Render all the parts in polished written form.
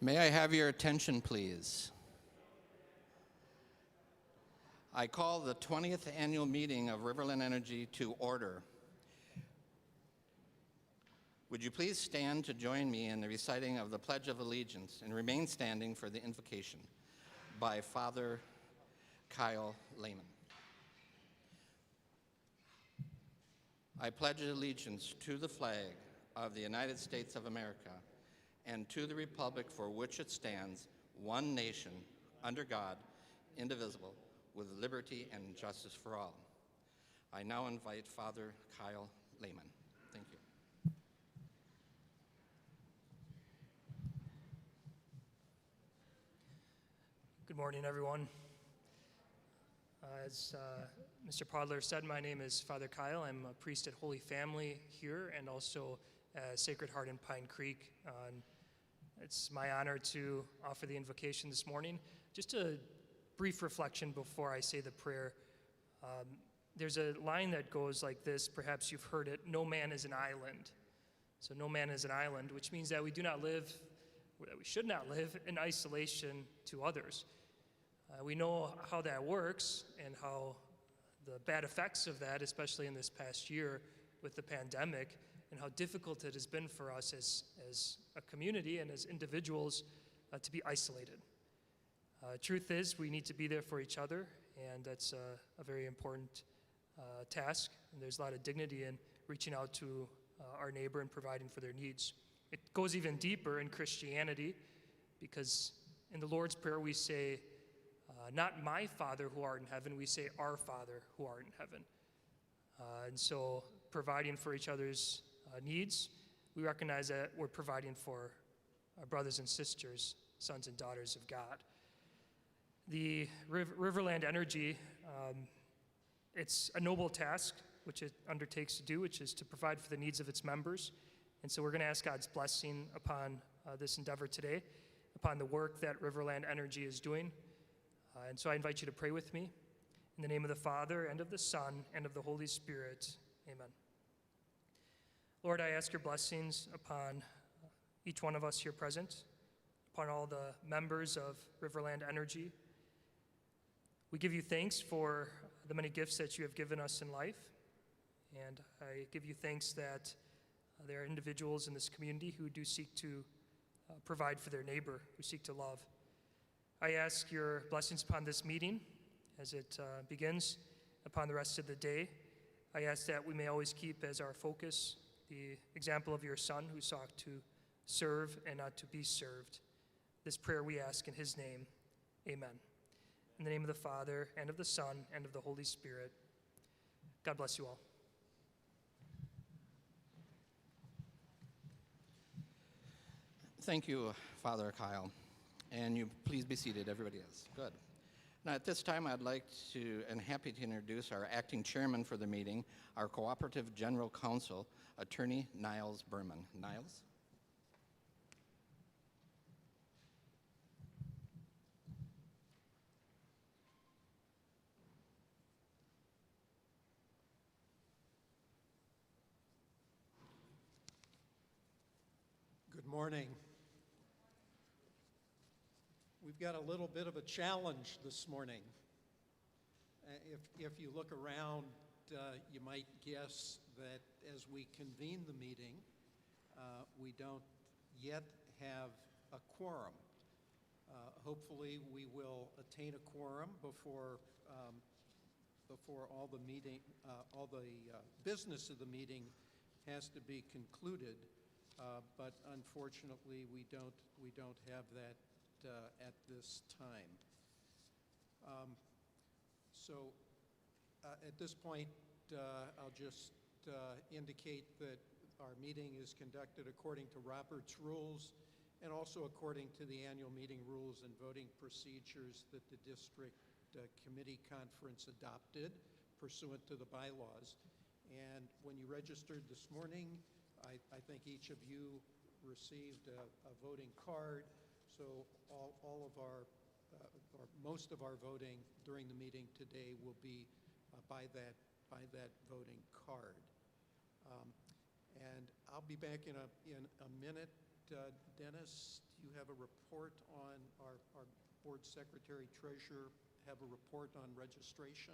May I have your attention, please? I call the 20th annual meeting of Riverland Energy to order. Would you please stand to join me in the reciting of the Pledge of Allegiance and remain standing for the invocation by Father Kyle Lehman. I pledge allegiance to the flag of the United States of America and to the republic for which it stands, one nation, under God, indivisible, with liberty and justice for all. I now invite Father Kyle Lehman. Thank you. Good morning, everyone. As Mr. Podler said, my name is Father Kyle. I'm a priest at Holy Family here and also at Sacred Heart in Pine Creek. It's my honor to offer the invocation this morning. Just a brief reflection before I say the prayer. There's a line that goes like this, perhaps you've heard it, no man is an island. So no man is an island, which means that we do not live, that we should not live in isolation to others. We know how that works and how the bad effects of that, especially in this past year with the pandemic, and how difficult it has been for us as a community and as individuals to be isolated. Truth is, we need to be there for each other, and that's a very important task, and there's a lot of dignity in reaching out to our neighbor and providing for their needs. It goes even deeper in Christianity, because in the Lord's Prayer we say, not my Father who art in heaven, we say our Father who art in heaven. And so providing for each other's needs, we recognize that we're providing for our brothers and sisters, sons and daughters of God. The Riverland Energy, it's a noble task which it undertakes to do, which is to provide for the needs of its members. And so we're going to ask God's blessing upon this endeavor today, upon the work that Riverland Energy is doing. And so I invite you to pray with me. In the name of the Father, and of the Son, and of the Holy Spirit, amen. Lord, I ask your blessings upon each one of us here present, upon all the members of Riverland Energy. We give you thanks for the many gifts that you have given us in life, and I give you thanks that there are individuals in this community who do seek to provide for their neighbor, who seek to love. I ask your blessings upon this meeting as it begins, upon the rest of the day. I ask that we may always keep as our focus the example of your Son who sought to serve and not to be served. This prayer we ask in his name, amen. In the name of the Father, and of the Son, and of the Holy Spirit. God bless you all. Thank you, Father Kyle. And you please be seated, everybody is. Good. Now at this time I'd like to, and happy to introduce our acting chairman for the meeting, our Cooperative General Counsel, Attorney Niles Berman. Niles? Good morning. We've got a little bit of a challenge this morning. If you look around, you might guess that as we convene the meeting, we don't yet have a quorum. Hopefully, we will attain a quorum before all the business of the meeting has to be concluded. But unfortunately, we don't have that at this time. So at this point, I'll just indicate that our meeting is conducted according to Robert's rules and also according to the annual meeting rules and voting procedures that the district committee conference adopted pursuant to the bylaws. And when you registered this morning, I think each of you received a voting card. So all of our, or most of our voting during the meeting today will be by that voting card. And I'll be back in a minute. Dennis, do you have a report on our board secretary treasurer have a report on registration?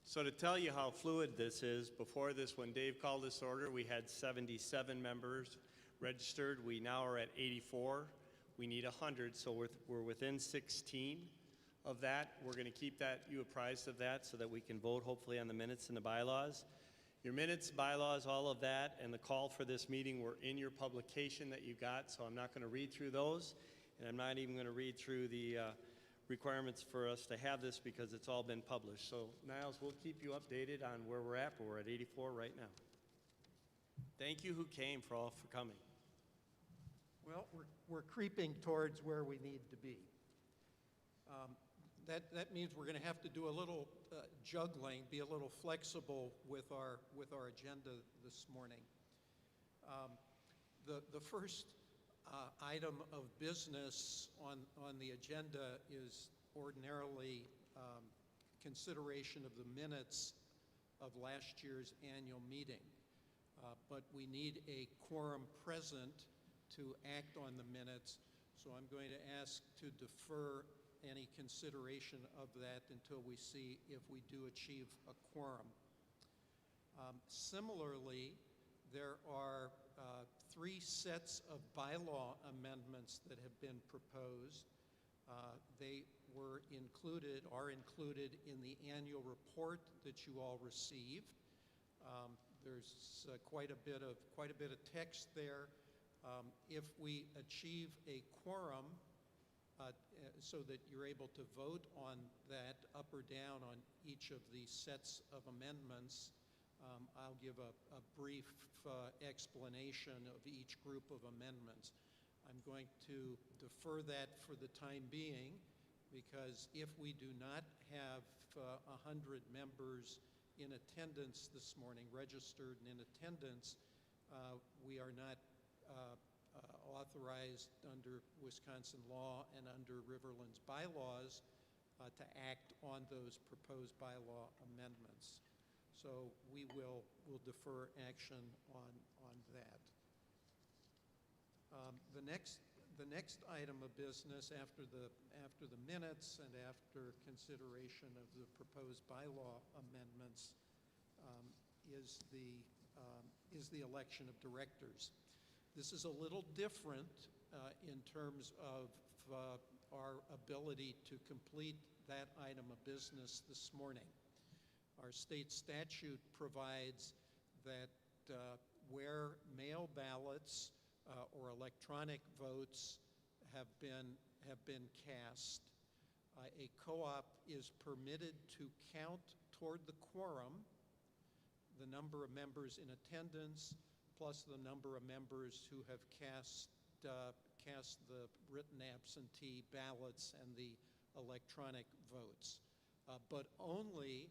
So to tell you how fluid this is, before this, when Dave called this order, we had 77 members registered. We now are at 84. We need 100, so we're within 16 of that. We're going to keep you apprised of that so that we can vote hopefully on the minutes and the bylaws. Your minutes, bylaws, all of that, and the call for this meeting were in your publication that you got, so I'm not going to read through those, and I'm not even going to read through the requirements for us to have this because it's all been published. So Niles, we'll keep you updated on where we're at, but we're at 84 right now. Thank you who came for coming. Well, we're creeping towards where we need to be. That means we're going to have to do a little juggling, be a little flexible with our agenda this morning. The first item of business on the agenda is ordinarily consideration of the minutes of last year's annual meeting. But we need a quorum present to act on the minutes, so I'm going to ask to defer any consideration of that until we see if we do achieve a quorum. Similarly, there are 3 sets of bylaw amendments that have been proposed. They are included in the annual report that you all received. There's quite a bit of text there. If we achieve a quorum, so that you're able to vote on that up or down on each of the sets of amendments, I'll give a brief explanation of each group of amendments. I'm going to defer that for the time being because if we do not have 100 members in attendance this morning, registered and in attendance, we are not authorized under Wisconsin law and under Riverland's bylaws to act on those proposed bylaw amendments. So we'll defer action on that. The next item of business after the minutes and after consideration of the proposed bylaw amendments is the election of directors. This is a little different in terms of our ability to complete that item of business this morning. Our state statute provides that where mail ballots or electronic votes have been cast, a co-op is permitted to count toward the quorum the number of members in attendance plus the number of members who have cast the written absentee ballots and the electronic votes, but only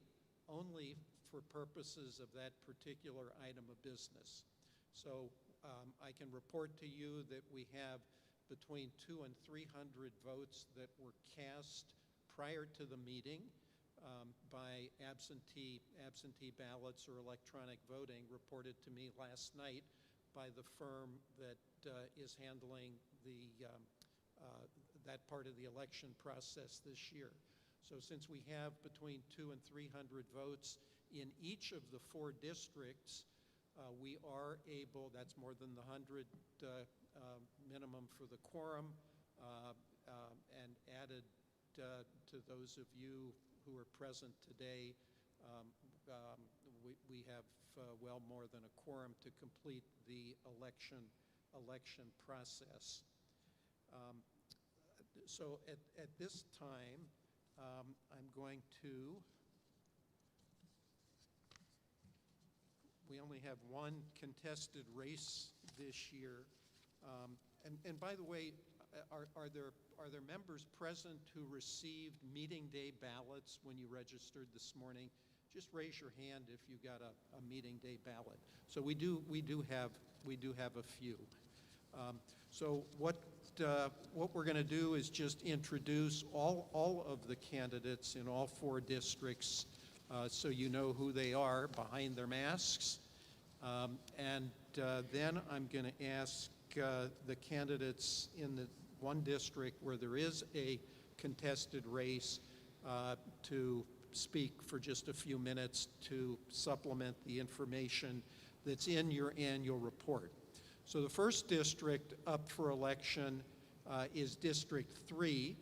for purposes of that particular item of business. So I can report to you that we have between 200 and 300 votes that were cast prior to the meeting by absentee ballots or electronic voting, reported to me last night by the firm that is handling that part of the election process this year. So since we have between 200 and 300 votes in each of the 4 districts, we are able, that's more than the 100 minimum for the quorum, and added to those of you who are present today, we have well more than a quorum to complete the election process. So at this time, I'm going to, we only have one contested race this year. And by the way, are there members present who received meeting day ballots when you registered this morning? Just raise your hand if you got a meeting day ballot. So we do have a few. So what what we're going to do is just introduce all of the candidates in all 4 districts so you know who they are behind their masks. And then I'm going to ask the candidates in the one district where there is a contested race to speak for just a few minutes to supplement the information that's in your annual report. So the first district up for election is District 3.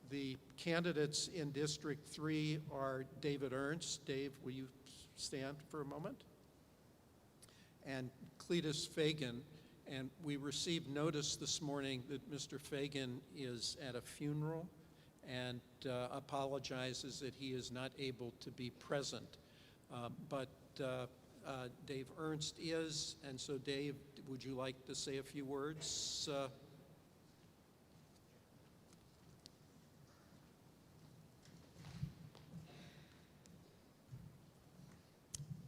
The candidates in District 3 are David Ernst. Dave, will you stand for a moment? And Cletus Fagan. And we received notice this morning that Mr. Fagan is at a funeral and apologizes that he is not able to be present. But Dave Ernst is, and so Dave, would you like to say a few words?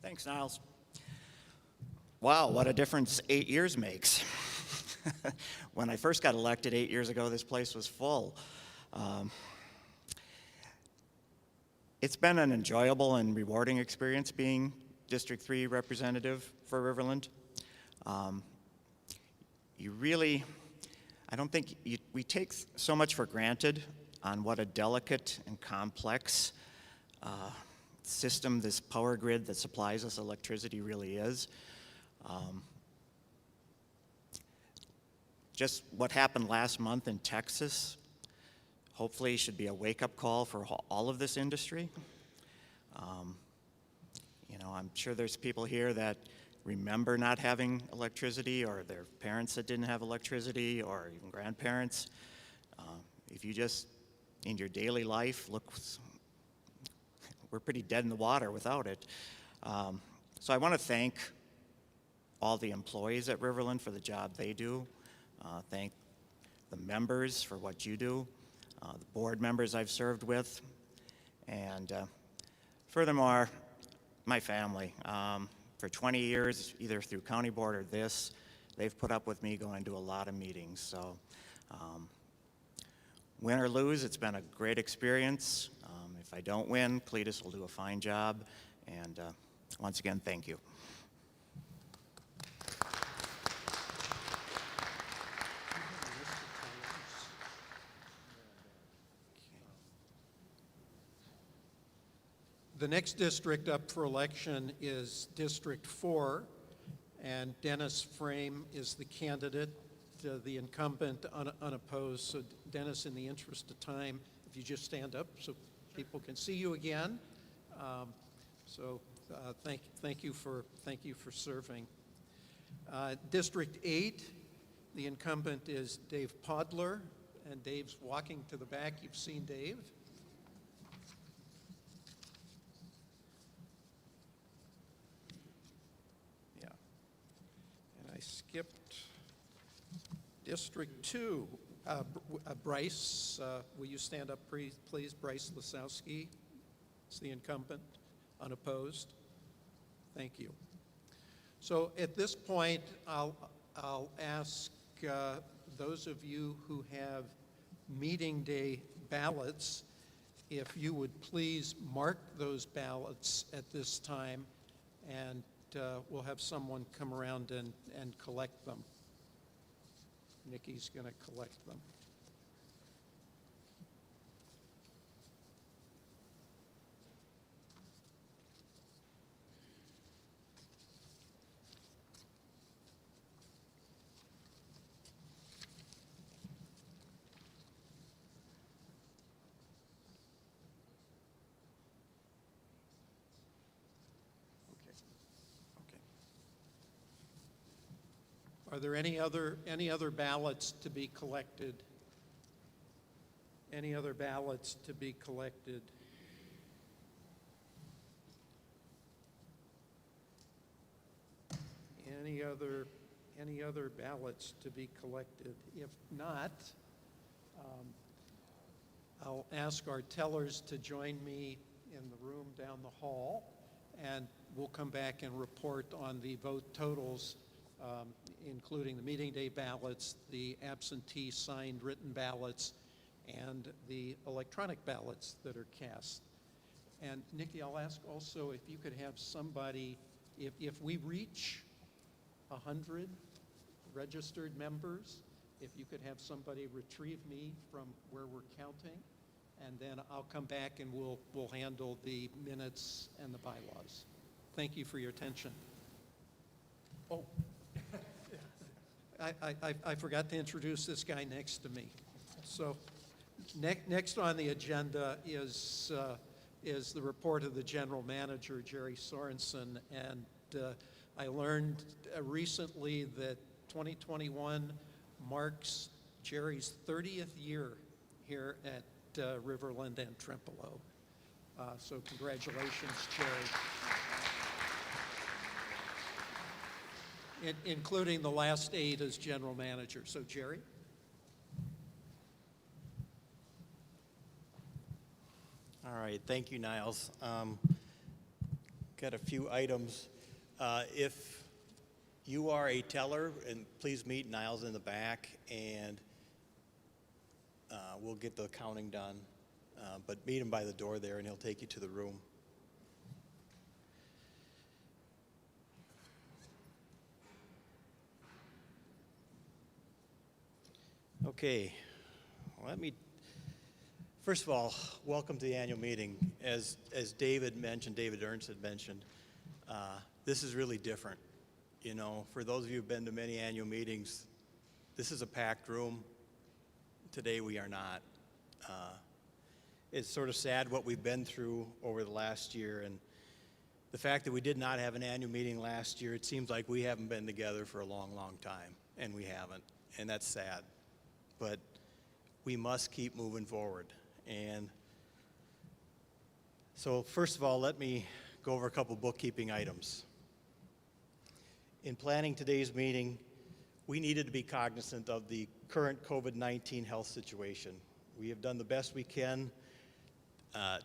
Thanks, Niles. Wow, what a difference 8 years makes. When I first got elected 8 years ago, this place was full. It's been an enjoyable and rewarding experience being District 3 representative for Riverland. I don't think we take so much for granted on what a delicate and complex system this power grid that supplies us electricity really is. Just what happened last month in Texas hopefully should be a wake-up call for all of this industry. I'm sure there's people here that remember not having electricity, or their parents that didn't have electricity, or even grandparents. If you just, in your daily life, look, we're pretty dead in the water without it. So I want to thank all the employees at Riverland for the job they do. Thank the members for what you do, the board members I've served with, and furthermore, my family. For 20 years, either through county board or this, they've put up with me going to a lot of meetings. So win or lose, it's been a great experience. If I don't win, Cletus will do a fine job. And once again, thank you. The next district up for election is District 4, and Dennis Frame is the candidate, the incumbent, unopposed. So Dennis, in the interest of time, if you just stand up so people can see you again. Thank you for serving. District 8, the incumbent is Dave Podler, and Dave's walking to the back. You've seen Dave. I skipped District 2. Bryce, will you stand up, please? Bryce Lasowski is the incumbent, unopposed. Thank you. So at this point, I'll ask those of you who have meeting day ballots, if you would please mark those ballots at this time, and we'll have someone come around and collect them. Nikki's going to collect them. Are there any other ballots to be collected? Any other ballots to be collected? Any other ballots to be collected? If not, I'll ask our tellers to join me in the room down the hall, and we'll come back and report on the vote totals including the meeting day ballots, the absentee signed written ballots, and the electronic ballots that are cast. And Nikki, I'll ask also if you could have somebody, if we reach 100 registered members, if you could have somebody retrieve me from where we're counting, and then I'll come back and we'll handle the minutes and the bylaws. Thank you for your attention. Oh, I forgot to introduce this guy next to me. So next on the agenda is the report of the general manager, Jerry Sorensen. And I learned recently that 2021 marks Jerry's 30th year here at Riverland and Trempealeau. So congratulations, Jerry. Including the last 8 as general manager. So Jerry? All right, thank you, Niles. Got a few items. If you are a teller, and please meet Niles in the back, and we'll get the counting done. But meet him by the door there, and he'll take you to the room. Okay, first of all, welcome to the annual meeting. As David Ernst had mentioned, this is really different. You know, for those of you who've been to many annual meetings, this is a packed room. Today we are not. It's sort of sad what we've been through over the last year, and the fact that we did not have an annual meeting last year, it seems like we haven't been together for a long, long time, and we haven't, and that's sad. But we must keep moving forward. And so first of all, let me go over a couple bookkeeping items. In planning today's meeting, we needed to be cognizant of the current COVID-19 health situation. We have done the best we can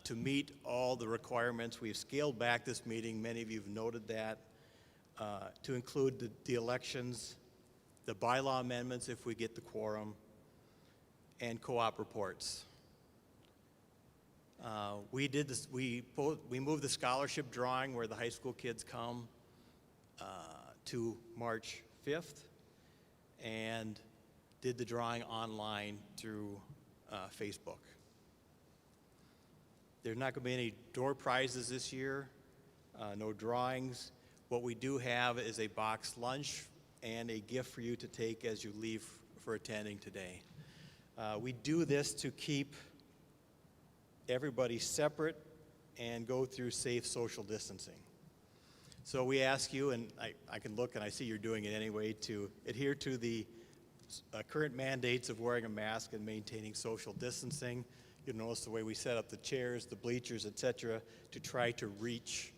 to meet all the requirements. We've scaled back this meeting, many of you have noted that, to include the elections, the bylaw amendments if we get the quorum, and co-op reports. We did this. We moved the scholarship drawing where the high school kids come to March 5th, and did the drawing online through Facebook. There's not going to be any door prizes this year, no drawings. What we do have is a boxed lunch and a gift for you to take as you leave for attending today. We do this to keep everybody separate and go through safe social distancing. So we ask you, and I can look and I see you're doing it anyway, to adhere to the current mandates of wearing a mask and maintaining social distancing. You'll notice the way we set up the chairs, the bleachers, etc., to try to reach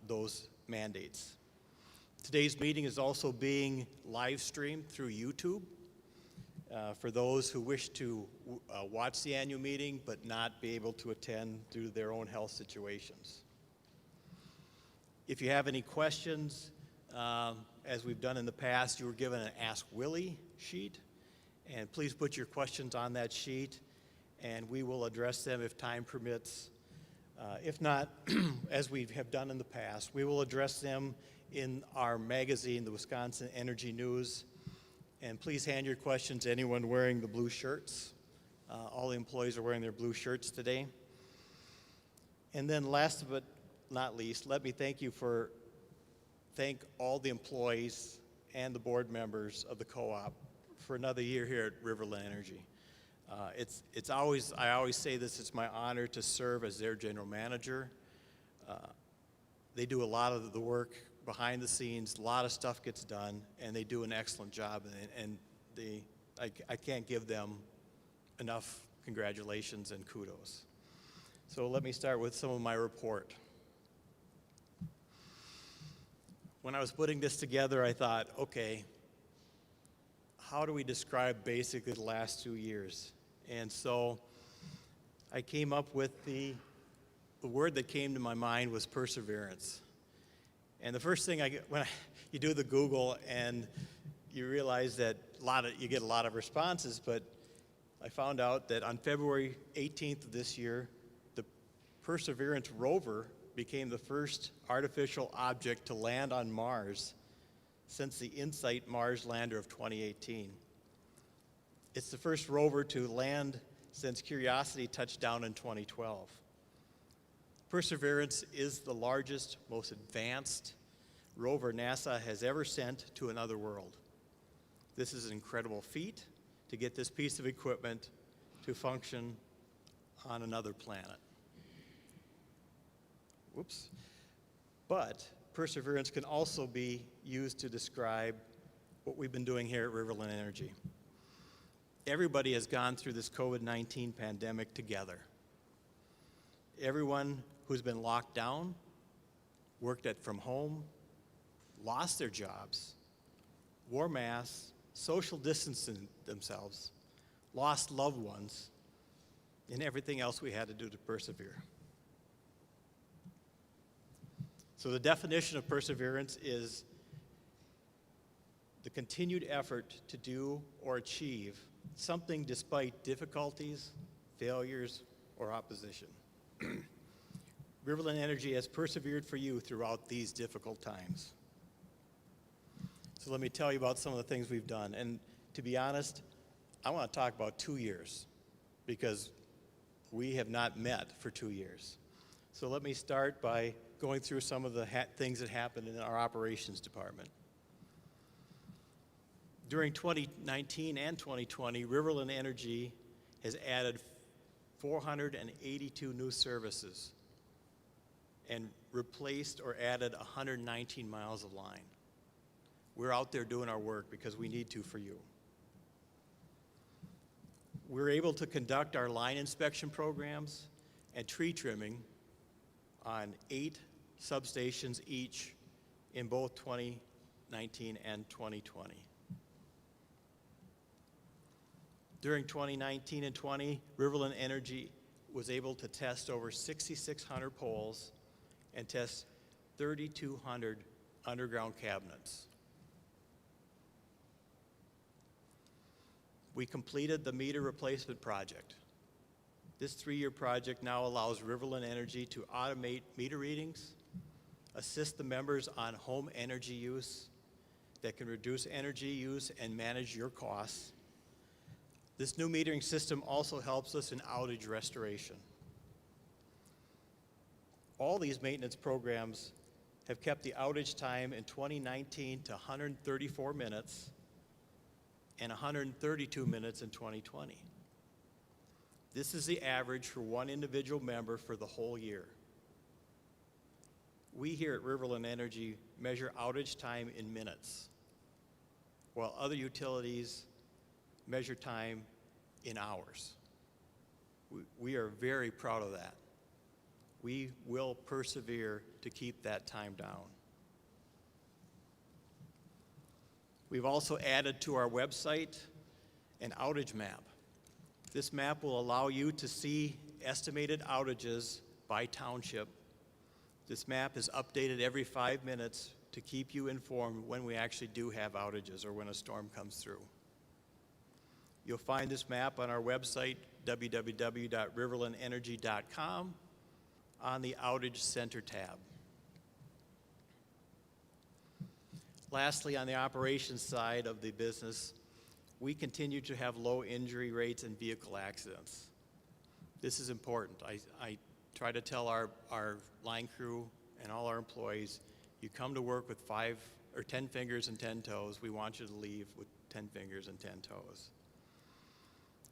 those mandates. Today's meeting is also being live streamed through YouTube. For those who wish to watch the annual meeting but not be able to attend due to their own health situations. If you have any questions, as we've done in the past, you were given an Ask Willie sheet, and please put your questions on that sheet, and we will address them if time permits. If not, as we have done in the past, we will address them in our magazine, the Wisconsin Energy News. And please hand your questions to anyone wearing the blue shirts. All the employees are wearing their blue shirts today. And then last but not least, let me thank all the employees and the board members of the co-op for another year here at Riverland Energy. I always say this, it's my honor to serve as their general manager. They do a lot of the work behind the scenes, a lot of stuff gets done, and they do an excellent job, and I can't give them enough congratulations and kudos. So let me start with some of my report. When I was putting this together, I thought, okay, how do we describe basically the last 2 years? And so I came up with the word that came to my mind was perseverance. And the first thing you do the Google and you realize that you get a lot of responses, but I found out that on February 18th of this year, the Perseverance rover became the first artificial object to land on Mars since the InSight Mars lander of 2018. It's the first rover to land since Curiosity touched down in 2012. Perseverance is the largest, most advanced rover NASA has ever sent to another world. This is an incredible feat to get this piece of equipment to function on another planet. Whoops. But Perseverance can also be used to describe what we've been doing here at Riverland Energy. Everybody has gone through this COVID-19 pandemic together. Everyone who's been locked down, worked from home, lost their jobs, wore masks, social distancing themselves, lost loved ones, and everything else we had to do to persevere. So the definition of perseverance is the continued effort to do or achieve something despite difficulties, failures, or opposition. Riverland Energy has persevered for you throughout these difficult times. So let me tell you about some of the things we've done. And to be honest, I want to talk about 2 years because we have not met for 2 years. So let me start by going through some of the things that happened in our operations department. During 2019 and 2020, Riverland Energy has added 482 new services and replaced or added 119 miles of line. We're out there doing our work because we need to for you. We're able to conduct our line inspection programs and tree trimming on 8 substations each in both 2019 and 2020. During 2019 and 20, Riverland Energy was able to test over 6,600 poles and test 3,200 underground cabinets. We completed the meter replacement project. This 3-year project now allows Riverland Energy to automate meter readings, assist the members on home energy use that can reduce energy use and manage your costs. This new metering system also helps us in outage restoration. All these maintenance programs have kept the outage time in 2019 to 134 minutes and 132 minutes in 2020. This is the average for one individual member for the whole year. We here at Riverland Energy measure outage time in minutes, while other utilities measure time in hours. We are very proud of that. We will persevere to keep that time down. We've also added to our website an outage map. This map will allow you to see estimated outages by township. This map is updated every 5 minutes to keep you informed when we actually do have outages or when a storm comes through. You'll find this map on our website, www.riverlandenergy.com, on the Outage Center tab. Lastly, on the operations side of the business, we continue to have low injury rates and vehicle accidents. This is important. I try to tell our line crew and all our employees, you come to work with 5 or 10 fingers and 10 toes. We want you to leave with 10 fingers and 10 toes.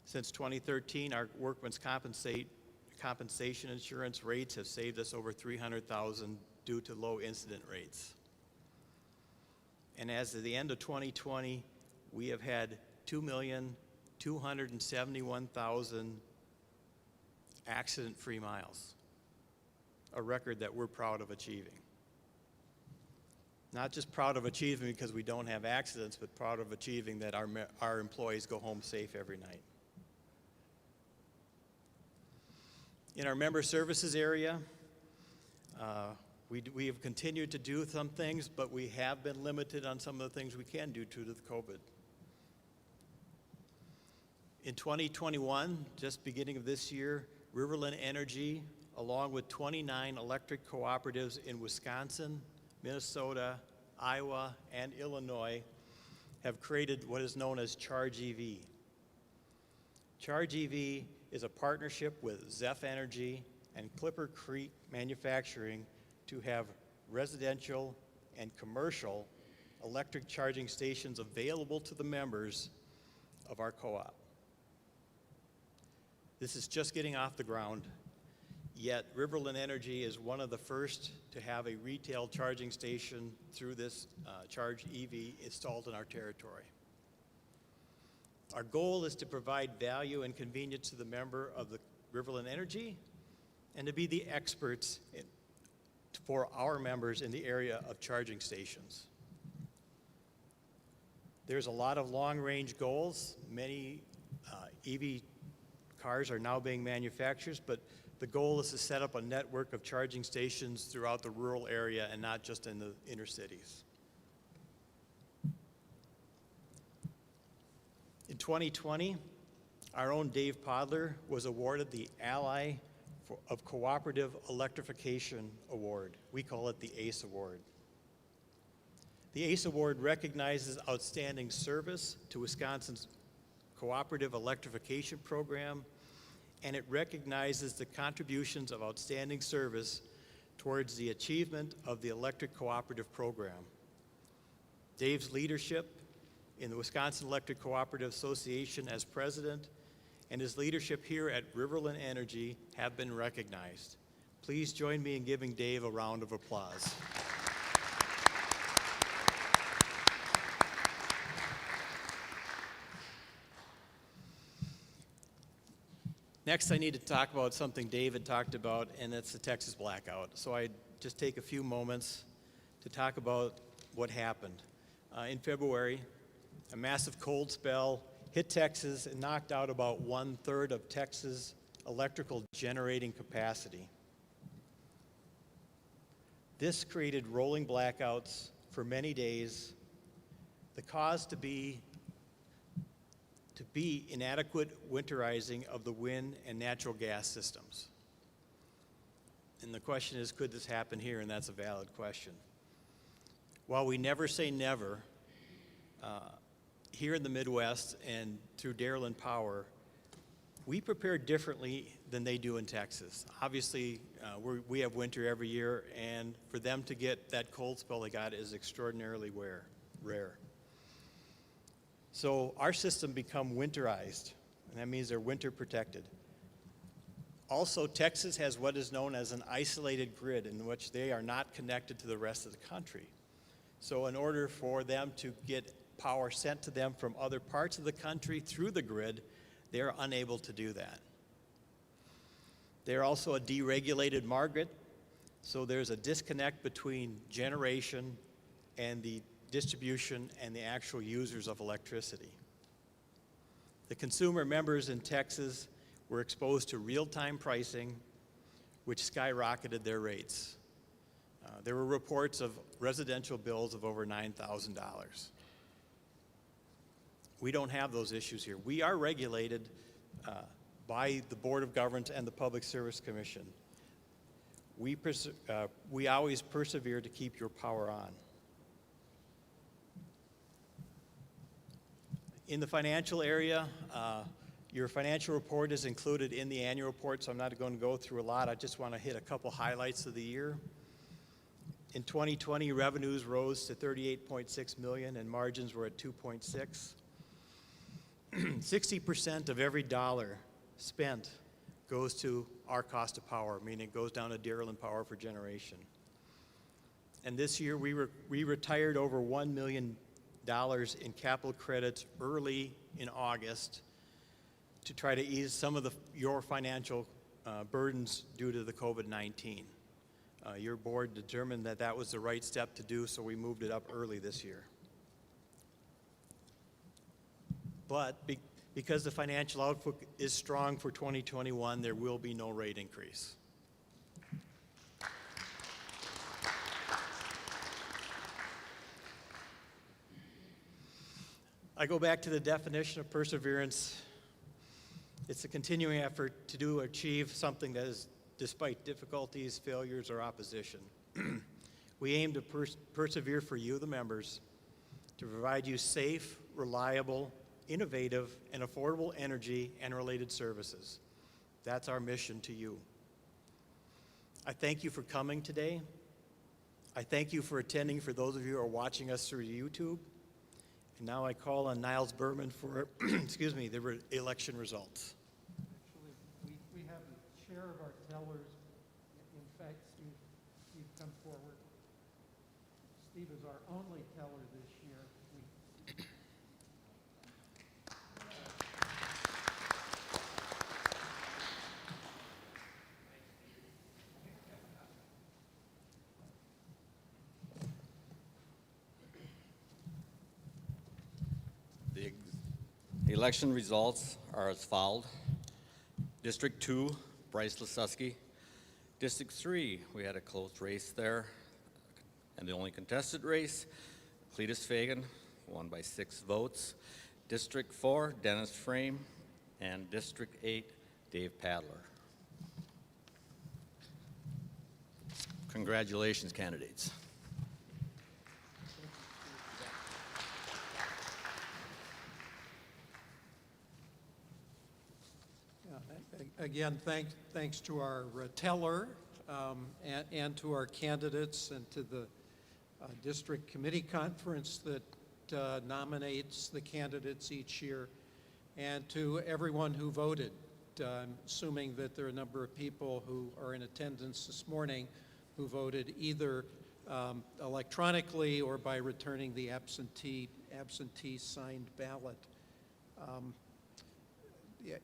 Since 2013, our workman's compensation insurance rates have saved us over $300,000 due to low incident rates. And as of the end of 2020, we have had 2,271,000 accident-free miles, a record that we're proud of achieving. Not just proud of achieving because we don't have accidents, but proud of achieving that our employees go home safe every night. In our member services area, We have continued to do some things, but we have been limited on some of the things we can do due to the COVID. In 2021, just beginning of this year, Riverland Energy, along with 29 electric cooperatives in Wisconsin, Minnesota, Iowa, and Illinois, have created what is known as Charge EV. Charge EV is a partnership with Zeph Energy and Clipper Creek Manufacturing to have residential and commercial electric charging stations available to the members of our co-op. This is just getting off the ground, yet Riverland Energy is one of the first to have a retail charging station through this Charge EV installed in our territory. Our goal is to provide value and convenience to the member of the Riverland Energy and to be the experts for our members in the area of charging stations. There's a lot of long-range goals. Many EV cars are now being manufactured, but the goal is to set up a network of charging stations throughout the rural area and not just in the inner cities. In 2020, our own Dave Podler was awarded the Ally of Cooperative Electrification Award. We call it the ACE Award. The ACE Award recognizes outstanding service to Wisconsin's cooperative electrification program, and it recognizes the contributions of outstanding service towards the achievement of the electric cooperative program. Dave's leadership in the Wisconsin Electric Cooperative Association as president and his leadership here at Riverland Energy have been recognized. Please join me in giving Dave a round of applause. Next, I need to talk about something Dave had talked about, and that's the Texas blackout. So I just take a few moments to talk about what happened. In February, a massive cold spell hit Texas and knocked out about 1/3 of Texas' electrical generating capacity. This created rolling blackouts for many days. The cause to be inadequate winterizing of the wind and natural gas systems. And the question is, could this happen here? And that's a valid question. While we never say never, here in the Midwest and through Dairyland Power, we prepare differently than they do in Texas. Obviously, we have winter every year, and for them to get that cold spell they got is extraordinarily rare. So our system become winterized, and that means they're winter protected. Also, Texas has what is known as an isolated grid in which they are not connected to the rest of the country. So in order for them to get power sent to them from other parts of the country through the grid, they're unable to do that. They're also a deregulated market, so there's a disconnect between generation and the distribution and the actual users of electricity. The consumer members in Texas were exposed to real-time pricing, which skyrocketed their rates. There were reports of residential bills of over $9,000. We don't have those issues here. We are regulated by the Board of Governors and the Public Service Commission. We always persevere to keep your power on. In the financial area, your financial report is included in the annual report, so I'm not going to go through a lot. I just want to hit a couple highlights of the year. In 2020, revenues rose to $38.6 million and margins were at 2.6. 60% of every dollar spent goes to our cost of power, meaning it goes down to Dairyland Power for generation. And this year, we retired over $1 million in capital credits early in August to try to ease some of your financial burdens due to the COVID-19. Your board determined that that was the right step to do, so we moved it up early this year. But because the financial outlook is strong for 2021, there will be no rate increase. I go back to the definition of perseverance. It's a continuing effort to achieve something that is despite difficulties, failures, or opposition. We aim to persevere for you, the members, to provide you safe, reliable, innovative, and affordable energy and related services. That's our mission to you. I thank you for coming today. I thank you for attending for those of you who are watching us through YouTube. And now I call on Niles Berman for, the election results. Actually, we have the chair of our tellers. In fact, Steve, come forward. Steve is our only teller this year. The election results are as followed. District 2, Bryce Lasusky. District 3, we had a close race there. And the only contested race, Cletus Fagan, won by 6 votes. District 4, Dennis Frame. And District 8, Dave Padler. Congratulations, candidates. Again, thanks to our teller and to our candidates and to the district committee conference that nominates the candidates each year, and to everyone who voted. I'm assuming that there are a number of people who are in attendance this morning who voted either electronically or by returning the absentee signed ballot.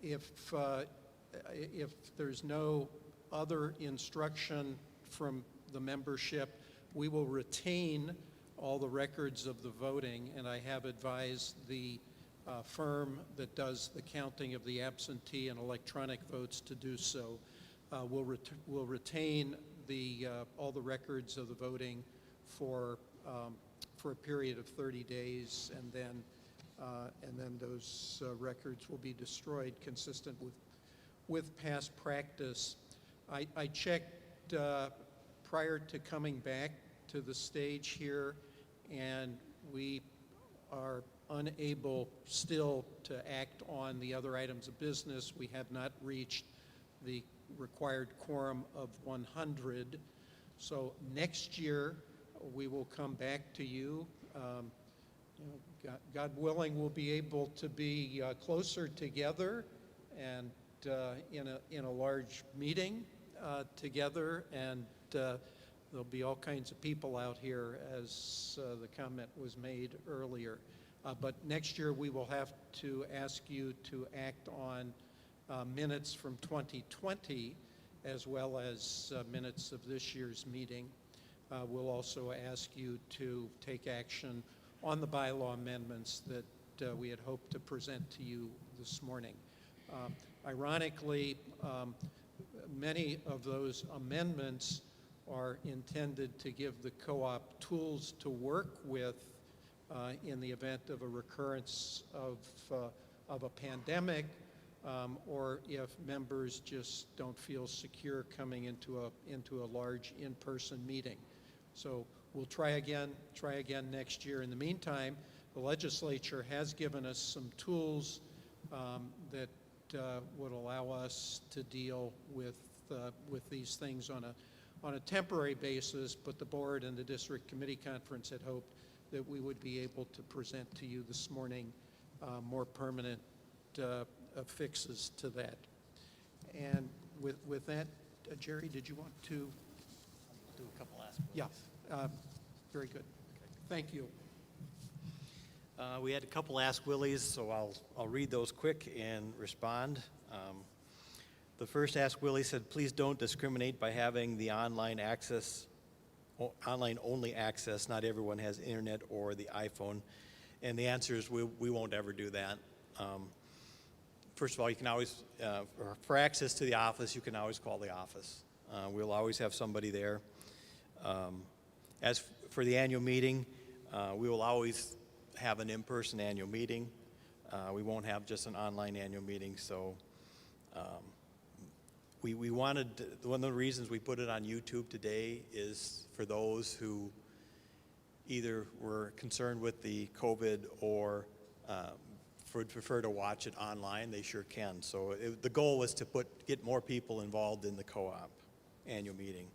If there's no other instruction from the membership, we will retain all the records of the voting, and I have advised the firm that does the counting of the absentee and electronic votes to do so. We'll retain all the records of the voting for a period of 30 days, and then those records will be destroyed, consistent with past practice. I checked prior to coming back to the stage here, and we are unable still to act on the other items of business. We have not reached the required quorum of 100. So next year, we will come back to you. God willing, we'll be able to be closer together and in a large meeting together, and there'll be all kinds of people out here, as the comment was made earlier. But next year we will have to ask you to act on minutes from 2020 as well as minutes of this year's meeting. We'll also ask you to take action on the bylaw amendments that we had hoped to present to you this morning. Ironically, many of those amendments are intended to give the co-op tools to work with in the event of a recurrence of a pandemic, or if members just don't feel secure coming into a large in-person meeting. So we'll try again next year. In the meantime, the legislature has given us some tools that would allow us to deal with these things on a temporary basis, but the board and the district committee conference had hoped that we would be able to present to you this morning more permanent fixes to that. And with that, Jerry, did you want to Do a couple last ones. Yeah, very good. Thank you. We had a couple Ask Willies, so I'll read those quick and respond. The first Ask Willie said, please don't discriminate by having the online only access. Not everyone has internet or the iPhone. And the answer is we won't ever do that. First of all, you can always, for access to the office, you can always call the office. We'll always have somebody there. As for the annual meeting, we will always have an in-person annual meeting. We won't have just an online annual meeting, so we wanted, one of the reasons we put it on YouTube today is for those who either were concerned with the COVID or would prefer to watch it online, they sure can. So the goal was to get more people involved in the co-op annual meeting.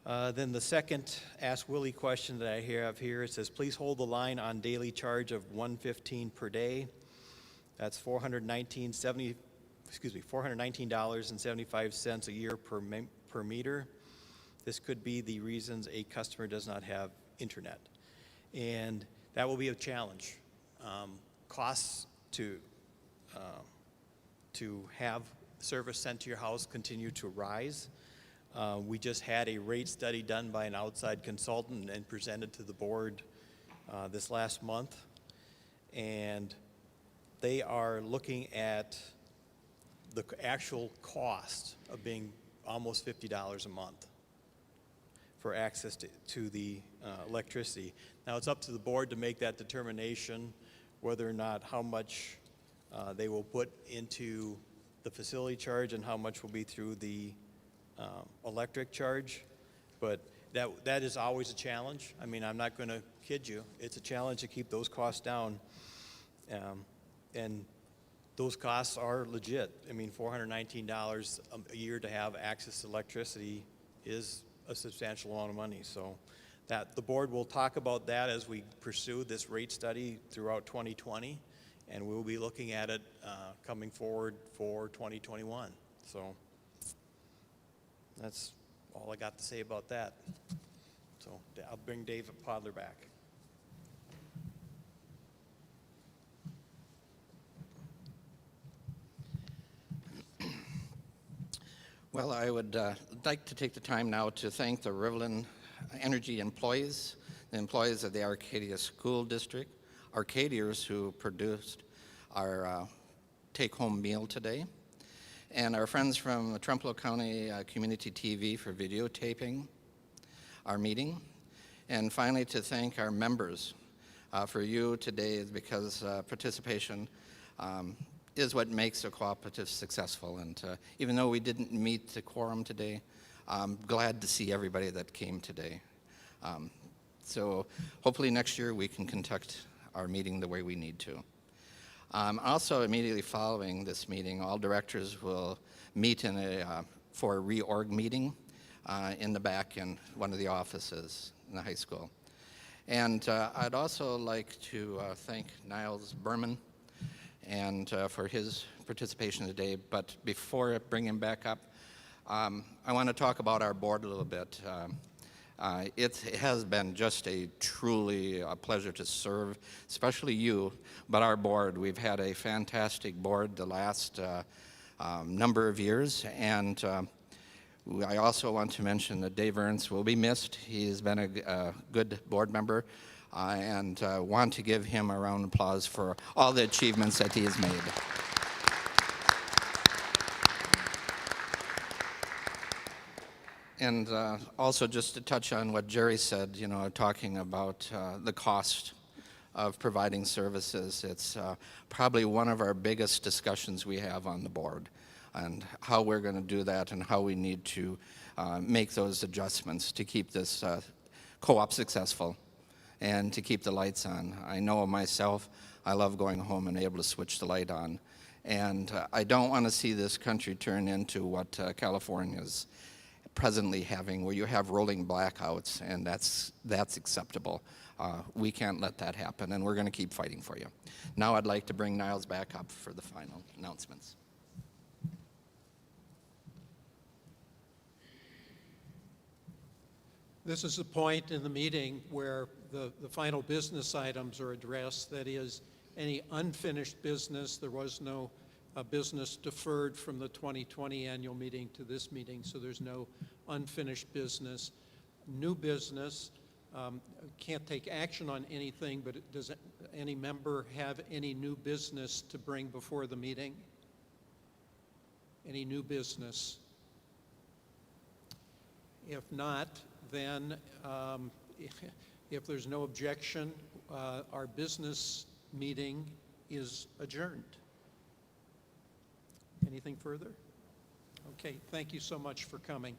Then the second Ask Willie question that I have here, it says, please hold the line on daily charge of $115 per day. That's $419.75 a year per meter. This could be the reasons a customer does not have internet. And that will be a challenge. Costs to have service sent to your house continue to rise. We just had a rate study done by an outside consultant and presented to the board this last month. And they are looking at the actual cost of being almost $50 a month for access to the electricity. Now it's up to the board to make that determination whether or not how much they will put into the facility charge and how much will be through the electric charge. But that is always a challenge. I mean, I'm not going to kid you. It's a challenge to keep those costs down. And those costs are legit. I mean, $419 a year to have access to electricity is a substantial amount of money. So that the board will talk about that as we pursue this rate study throughout 2020, and we'll be looking at it coming forward for 2021. So that's all I got to say about that. So I'll bring Dave Podler back. Well, I would like to take the time now to thank the Riverland Energy employees, the employees of the Arcadia School District, Arcadiers who produced our take-home meal today, and our friends from Trempealeau County Community TV for videotaping our meeting, and finally to thank our members. For you today, because participation is what makes a cooperative successful. And even though we didn't meet the quorum today, I'm glad to see everybody that came today. So hopefully next year we can conduct our meeting the way we need to. Also, immediately following this meeting, all directors will meet for a reorg meeting in the back in one of the offices in the high school. And I'd also like to thank Niles Berman and for his participation today. But before I bring him back up, I want to talk about our board a little bit. It has been just truly a pleasure to serve, especially you, but our board. We've had a fantastic board the last number of years, and I also want to mention that Dave Ernst will be missed. He has been a good board member, and want to give him a round of applause for all the achievements that he has made. And also just to touch on what Jerry said, you know, talking about the cost of providing services. It's probably one of our biggest discussions we have on the board, and how we're going to do that and how we need to make those adjustments to keep this co-op successful and to keep the lights on. I know myself, I love going home and able to switch the light on. And I don't want to see this country turn into what California is presently having, where you have rolling blackouts, and that's acceptable. We can't let that happen, and we're going to keep fighting for you. Now I'd like to bring Niles back up for the final announcements. This is the point in the meeting where the final business items are addressed. That is, any unfinished business. There was no business deferred from the 2020 annual meeting to this meeting, so there's no unfinished business. New business, can't take action on anything, but does any member have any new business to bring before the meeting? Any new business? If not, then If there's no objection, our business meeting is adjourned. Anything further? Okay, thank you so much for coming.